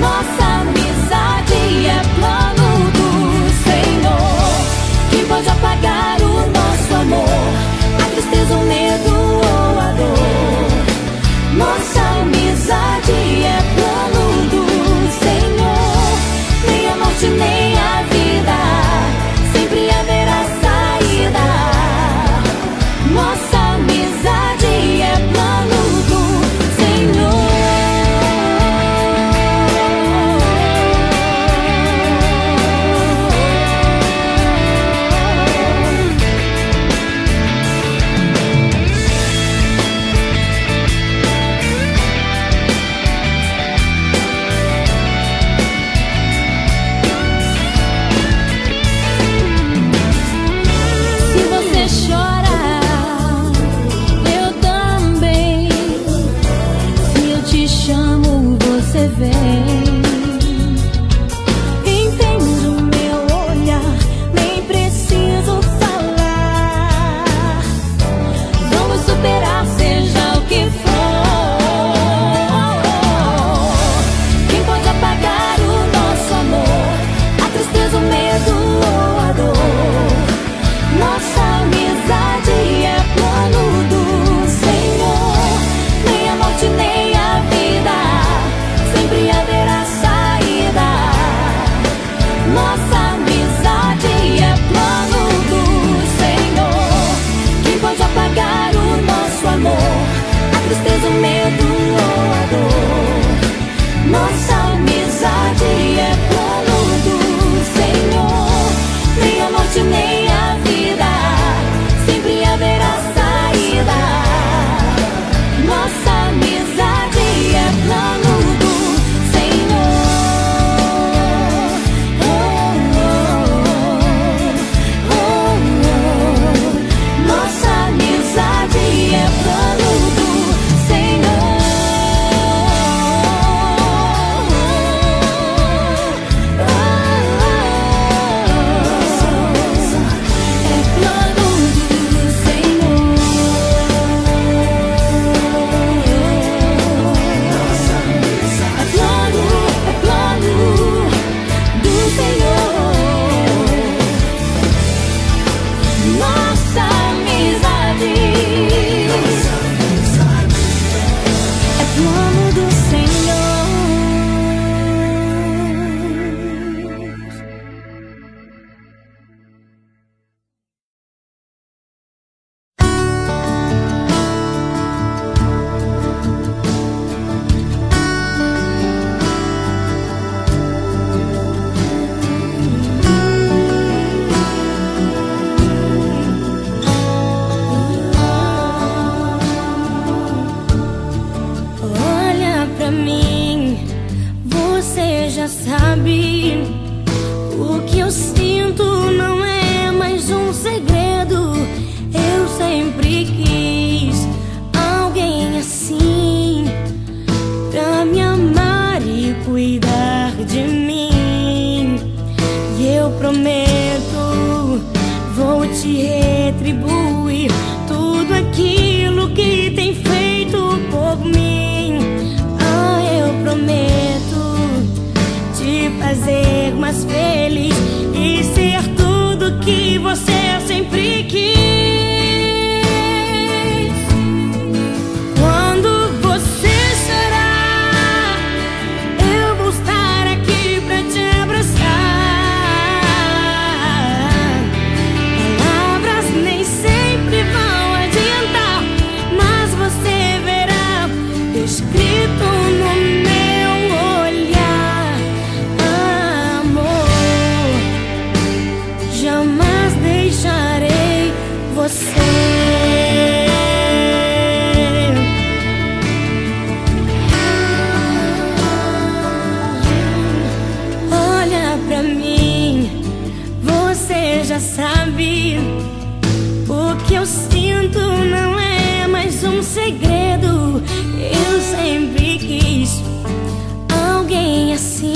Nossa amizade é plano do Senhor. Quem pode apagar o nosso amor? A tristeza, o medo ou a dor? Nossa amizade é plano do Senhor. Nem a morte, nem a vida, sempre haverá saída. Nossa amizade é plano do Senhor. Se você chora, eu também. Se eu te chamo, você vem. Entende o meu olhar, nem preciso falar. Vamos superar, seja o que for. Quem pode apagar o nosso amor? A tristeza, o medo ou a dor? Nossa amizade é plano do Senhor. Nem a morte, nem a vida, sempre haverá saída. Nossa amizade é plano do Senhor. Quem pode apagar o nosso amor? A tristeza, o medo ou a dor? Nossa amizade é plano do Senhor. Nem a morte, nem a vida, sempre haverá saída. Nossa amizade é plano do Senhor. Oh, oh, oh, oh. Nossa amizade é plano do Senhor. É plano do Senhor. É plano do Senhor. Nossa amizade é plano do Senhor. Olha pra mim, você já sabe. O que eu sinto não é mais um segredo. Eu sempre quis alguém assim, pra me amar e cuidar de mim. E eu prometo, vou te retribuir tudo aquilo que tem feito por mim. Ah, eu prometo te fazer mais feliz e ser tudo que você sempre quis. Quando você chorar, eu vou estar aqui pra te abraçar. Palavras nem sempre vão adiantar, mas você verá escrito no meu olhar: amor, jamais deixarei você. Olha pra mim, você já sabe. O que eu sinto não é mais um segredo. Eu sempre quis alguém assim,